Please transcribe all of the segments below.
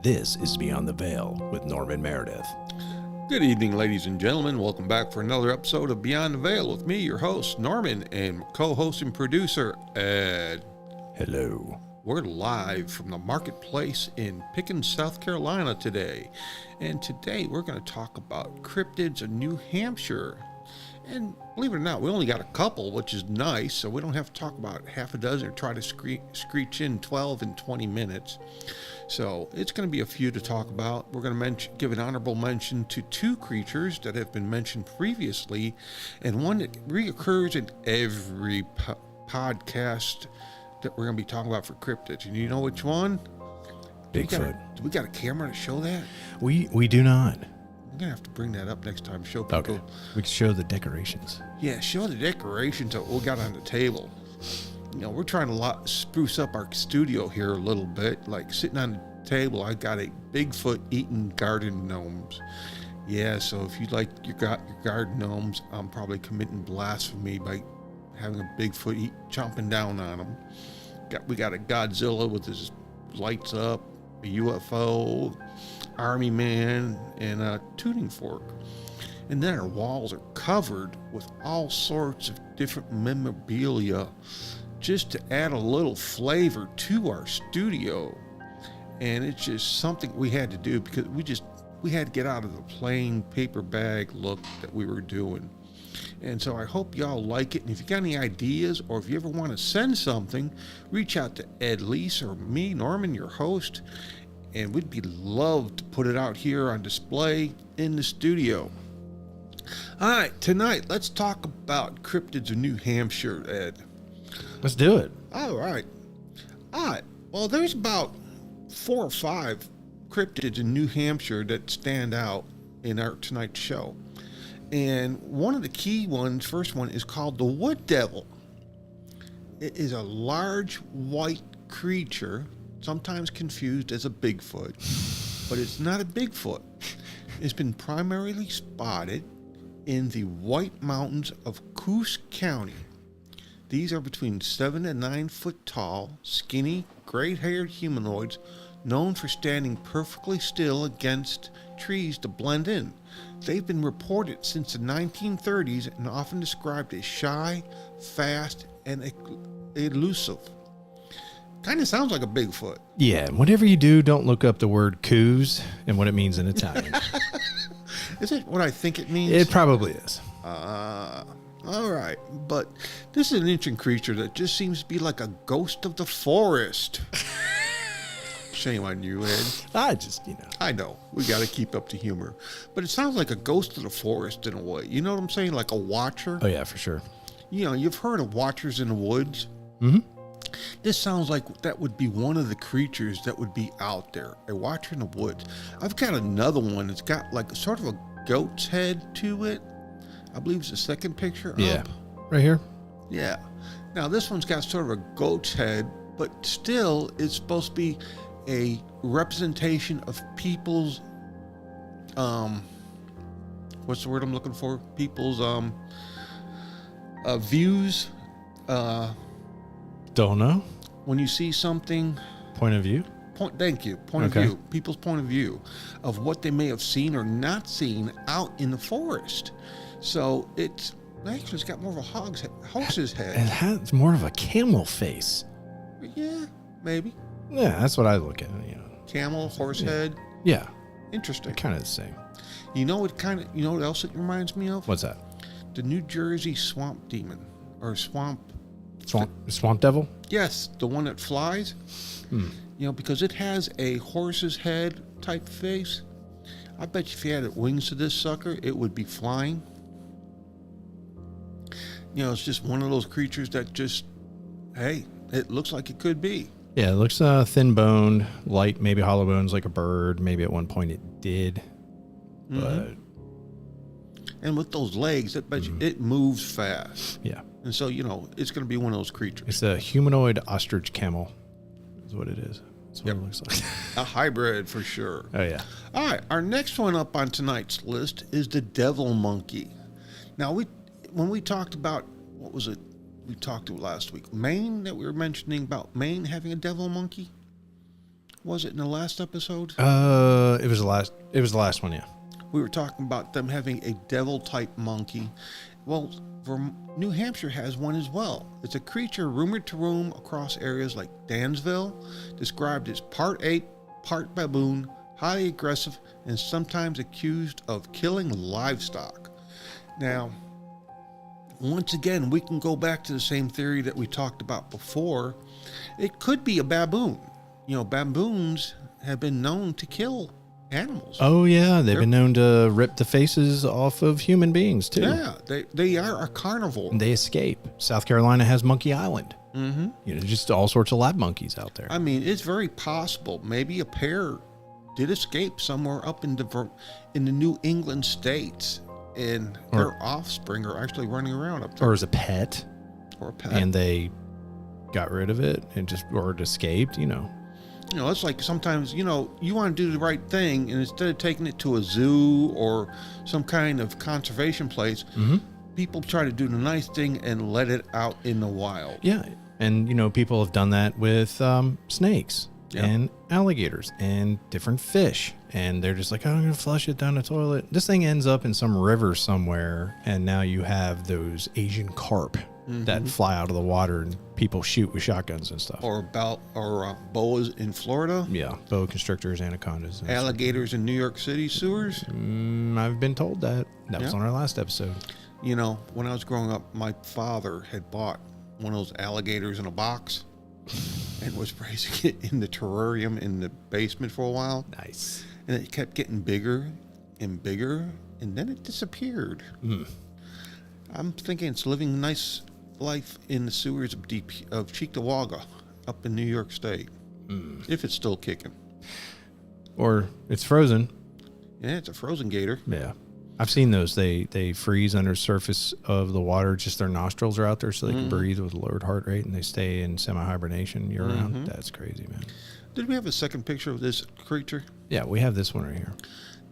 This is Beyond the Veil with Norman Meredith. Good evening, ladies and gentlemen. Welcome back for another episode of Beyond the Veil with me, your host, Norman, and co-host and producer, Ed. Hello. We're live from the marketplace in Pickens, South Carolina today. And today we're going to talk about cryptids in New Hampshire. And believe it or not, we only got a couple, which is nice, so we don't have to talk about half a dozen or try to screech in 12 and 20 minutes. So it's going to be a few to talk about. We're going to give an honorable mention to two creatures that have been mentioned previously, and one that reoccurs in every podcast that we're going to be talking about for cryptids. And you know which one? Bigfoot. Do we got a camera to show that? We do not. I'm going to have to bring that up next time. Show people. Okay. We can show the decorations. Yeah, show the decorations that we got on the table. You know, we're trying to spruce up our studio here a little bit. Like sitting on the table, I got a Bigfoot eating garden gnomes. Yeah, so if you like your garden gnomes, I'm probably committing blasphemy by having a Bigfoot chomping down on them. We got a Godzilla with his lights up, a UFO, army man, and a tuning fork. And then our walls are covered with all sorts of different memorabilia just to add a little flavor to our studio. And it's just something we had to do because we had to get out of the plain paper bag look that we were doing. And so I hope y'all like it. And if you got any ideas, or if you ever want to send something, reach out to Ed Lease or me, Norman, your host, and we'd be loved to put it out here on display in the studio. All right, tonight let's talk about cryptids in New Hampshire, Ed. Let's do it. All right. Well, there's about 4 or 5 cryptids in New Hampshire that stand out in our tonight's show. And one of the key ones, first one, is called the Wood Devil. It is a large white creature, sometimes confused as a Bigfoot, but it's not a Bigfoot. It's been primarily spotted in the White Mountains of Coos County. These are between 7 and 9 foot tall, skinny, gray-haired humanoids known for standing perfectly still against trees to blend in. They've been reported since the 1930s and often described as shy, fast, and elusive. Kind of sounds like a Bigfoot. Yeah, whatever you do, don't look up the word coos and what it means in Italian. Is it what I think it means? It probably is. All right, but this is an interesting creature that just seems to be like a ghost of the forest. Shame on you, Ed. I know. We got to keep up the humor. But it sounds like a ghost of the forest in a way. You know what I'm saying? Like a watcher. Oh, yeah, for sure. You know, you've heard of watchers in the woods. Mm-hmm. This sounds like that would be one of the creatures that would be out there. A watcher in the woods. I've got another one that's got like sort of a goat's head to it. I believe it's the second picture Yeah. up. Right here? Yeah. Now, this one's got sort of a goat's head, but still it's supposed to be a representation of people's, what's the word I'm looking for? People's, views. Don't know. When you see something. Point of view? Thank you. Point of view. People's point of view of what they may have seen or not seen out in the forest. So it's got more of a horse's head. It has more of a camel face. Yeah, maybe. Yeah, that's what I look at. You know. Camel, horse head. Yeah. Interesting. Kind of the same. You know what else it reminds me of? What's that? The New Jersey swamp demon or swamp devil? Yes, the one that flies. You know, because it has a horse's head type face. I bet you if you added wings to this sucker, it would be flying. You know, it's just one of those creatures that just, hey, it looks like it could be. Yeah, it looks thin-boned, light, maybe hollow bones like a bird. Maybe at one point it did. But and with those legs, I bet you it moves fast. Yeah. And so, you know, it's going to be one of those creatures. It's a humanoid ostrich camel is what it is. That's what it looks like. A hybrid for sure. Oh, yeah. All right. Our next one up on tonight's list is the devil monkey. Now, when we talked about, what was it we talked about last week? Maine, that we were mentioning about Maine having a devil monkey? Was it in the last episode? It was the last. It was the last one. Yeah. We were talking about them having a devil-type monkey. Well, New Hampshire has one as well. It's a creature rumored to roam across areas like Dansville, described as part ape, part baboon, highly aggressive, and sometimes accused of killing livestock. Now, once again, we can go back to the same theory that we talked about before. It could be a baboon. You know, baboons have been known to kill animals. Oh yeah, they've been known to rip the faces off of human beings too. Yeah, they are a carnivore. And they escape. South Carolina has Monkey Island. Mm-hmm. You know, just all sorts of lab monkeys out there. I mean, it's very possible. Maybe a pair did escape somewhere up in the New England states, and their offspring are actually running around up there. Or as a pet. Or a pet. And they got rid of it and or it escaped, you know. You know, it's like sometimes, you know, you want to do the right thing, and instead of taking it to a zoo or some kind of conservation place, people try to do the nice thing and let it out in the wild. Yeah. And, you know, people have done that with snakes and alligators and different fish. And they're just like, oh, I'm going to flush it down the toilet. This thing ends up in some river somewhere. And now you have those Asian carp that fly out of the water and people shoot with shotguns and stuff. Or boas in Florida. Yeah. Boa constrictors, anacondas. And alligators in New York City sewers. I've been told that. That was on our last episode. You know, when I was growing up, my father had bought one of those alligators in a box and was raising it in the terrarium in the basement for a while. Nice. And it kept getting bigger and bigger, and then it disappeared. I'm thinking it's living a nice life in the sewers of Cheektowaga up in New York State, if it's still kicking. Or it's frozen. Yeah, it's a frozen gator. Yeah. I've seen those. They freeze under the surface of the water. Just their nostrils are out there so they can breathe with a lowered heart rate, and they stay in semi-hibernation year-round. That's crazy, man. Did we have a second picture of this creature? Yeah, we have this one right here.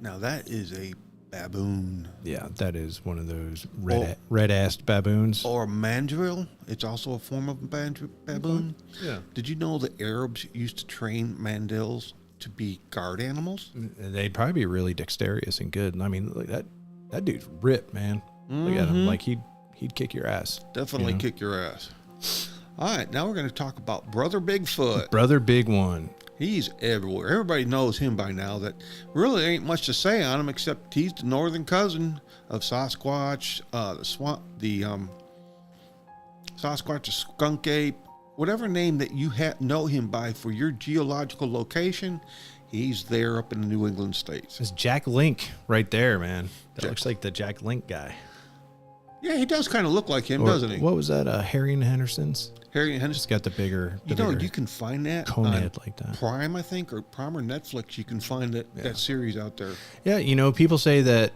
Now, that is a baboon. Yeah, that is one of those red-assed baboons. Or mandrill. It's also a form of baboon. Yeah. Did you know the Arabs used to train mandrills to be guard animals? They'd probably be really dexterous and good. And I mean, like that dude's ripped, man. Look at him. Like he'd kick your ass. Definitely kick your ass. All right, now we're going to talk about Brother Bigfoot. Brother Big One. He's everywhere. Everybody knows him by now. That really ain't much to say on him except he's the northern cousin of Sasquatch, the Sasquatch, the skunk ape, whatever name that you know him by for your geological location. He's there up in the New England states. It's Jack Link right there, man. That looks like the Jack Link guy. Yeah, he does kind of look like him, doesn't he? What was that? Harry and Henderson's? Harry and Henderson. Just got the bigger. You can find that cone on head like that. Prime, I think, or Prime or Netflix. You can find that series out there. Yeah, you know, people say that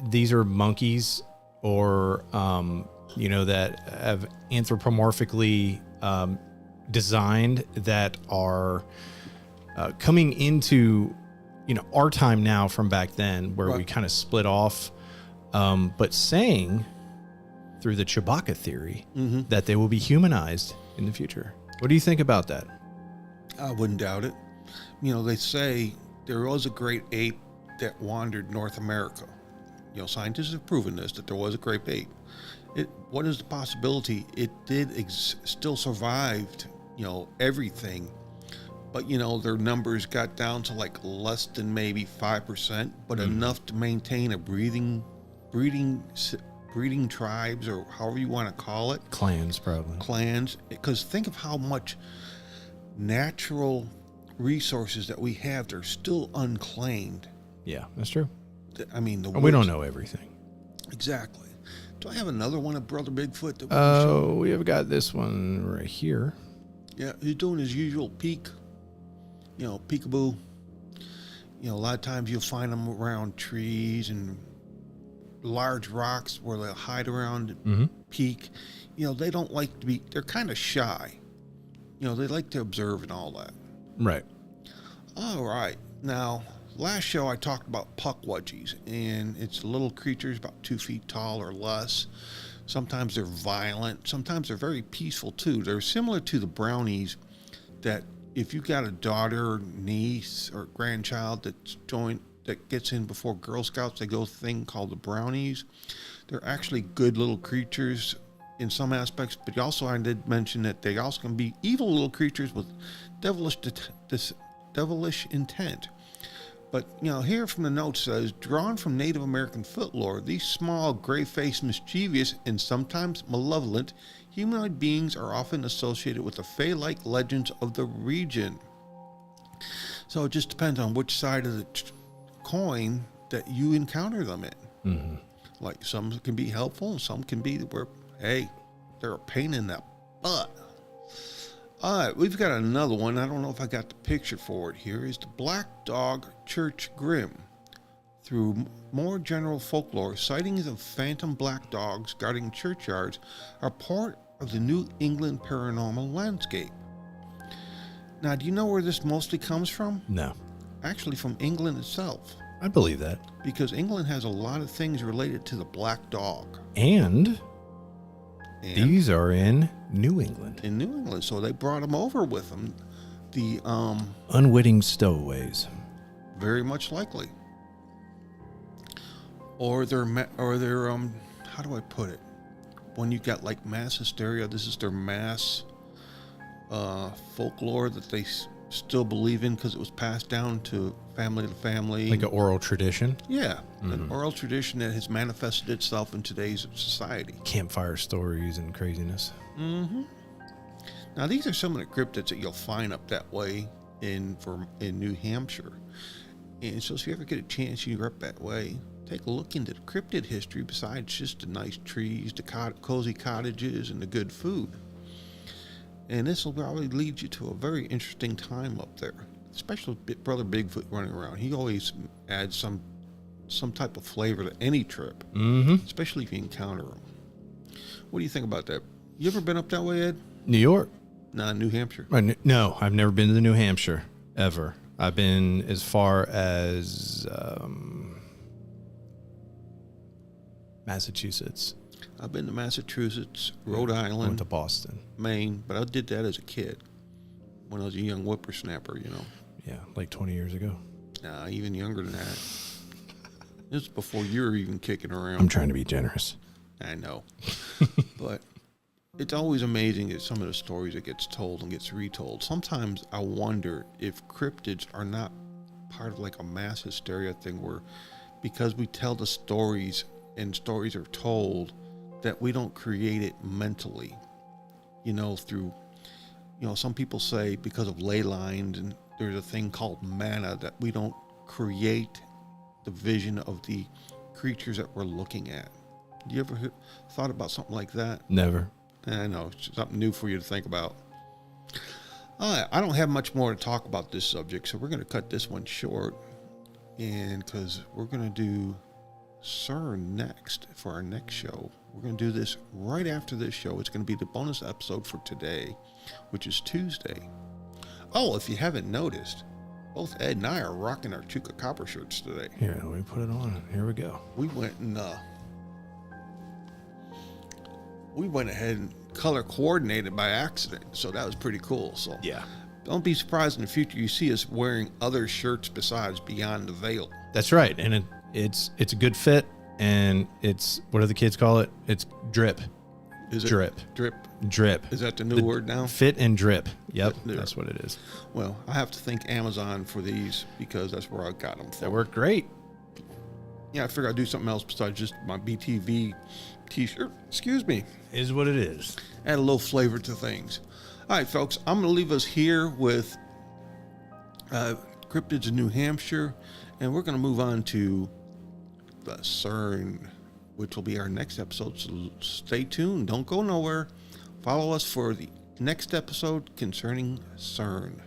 these are monkeys, or you know, that have anthropomorphically designed, that are coming into, you know, our time now from back then, where we kind of split off. But saying through the Chewbacca theory that they will be humanized in the future. What do you think about that? I wouldn't doubt it. You know, they say there was a great ape that wandered North America. You know, scientists have proven this, that there was a great ape. What is the possibility? It did still survived, you know, everything. But, you know, their numbers got down to like less than maybe 5%, but enough to maintain a breeding tribes, or however you want to call it. Clans, probably. Clans. Because think of how much natural resources that we have that are still unclaimed. Yeah, that's true. I mean, we don't know everything. Exactly. Do I have another one of Brother Bigfoot? We have got this one right here. Yeah, he's doing his usual peekaboo. You know, a lot of times you'll find them around trees and large rocks where they'll hide around and peek. You know, they don't like to be, they're kind of shy. You know, they like to observe and all that. Right. All right. Now, last show I talked about puckwudgies, and it's little creatures about 2 feet tall or less. Sometimes they're violent. Sometimes they're very peaceful too. They're similar to the brownies that if you got a daughter, niece, or grandchild that gets in before Girl Scouts, they go thing called the brownies. They're actually good little creatures in some aspects, but also I did mention that they also can be evil little creatures with devilish intent. But, here from the note says, drawn from Native American folklore, these small, gray-faced, mischievous, and sometimes malevolent humanoid beings are often associated with the fae-like legends of the region. So it just depends on which side of the coin that you encounter them in. Mm-hmm. Like, some can be helpful, and some can be where, hey, they're a pain in the butt. All right, we've got another one. I don't know if I got the picture for it here. Is the Black Dog Church Grim. Through more general folklore, sightings of phantom black dogs guarding churchyards are part of the New England paranormal landscape. Now, do you know where this mostly comes from? No. Actually, from England itself. I believe that. Because England has a lot of things related to the black dog. And these are in New England. In New England, so they brought them over with them. The unwitting stowaways. Very much likely. Or they're how do I put it? When you got like mass hysteria, this is their mass folklore that they still believe in because it was passed down to family. Like an oral tradition? Yeah, an oral tradition that has manifested itself in today's society. Campfire stories and craziness. Mm-hmm. Now, these are some of the cryptids that you'll find up that way in New Hampshire. And so if you ever get a chance, you're up that way, take a look into the cryptid history besides just the nice trees, the cozy cottages, and the good food. And this will probably lead you to a very interesting time up there, especially with Brother Bigfoot running around. He always adds some type of flavor to any trip, especially if you encounter him. What do you think about that? You ever been up that way, Ed? New York? Nah, New Hampshire. No, I've never been to New Hampshire, ever. I've been as far as Massachusetts. I've been to Massachusetts, Rhode Island. Went to Boston. Maine, but I did that as a kid when I was a young whippersnapper, Yeah, like 20 years ago. Nah, even younger than that. This is before you were even kicking around. I'm trying to be generous. I know. But it's always amazing at some of the stories that gets told and gets retold. Sometimes I wonder if cryptids are not part of like a mass hysteria thing where because we tell the stories and stories are told that we don't create it mentally, through, some people say because of ley lines and there's a thing called mana that we don't create the vision of the creatures that we're looking at. You ever thought about something like that? Never. I know, it's something new for you to think about. I don't have much more to talk about this subject, so we're going to cut this one short. And because we're going to do CERN next for our next show. We're going to do this right after this show. It's going to be the bonus episode for today, which is Tuesday. Oh, if you haven't noticed, both Ed and I are rocking our Chuka Copper shirts today. Here, let me put it on. Here we go. We went ahead and color coordinated by accident, so that was pretty cool. So yeah, don't be surprised in the future you see us wearing other shirts besides Beyond the Veil. That's right, and it's a good fit, and it's, what do the kids call it? It's drip. Is it drip? Drip. Is that the new word now? Fit and drip. Yep, that's what it is. Well, I have to thank Amazon for these because that's where I got them from. That worked great. Yeah, I figured I'd do something else besides just my BTV t-shirt. Excuse me. Is what it is. Add a little flavor to things. All right, folks, I'm going to leave us here with cryptids in New Hampshire, and we're going to move on to the CERN, which will be our next episode. So stay tuned. Don't go nowhere. Follow us for the next episode concerning CERN.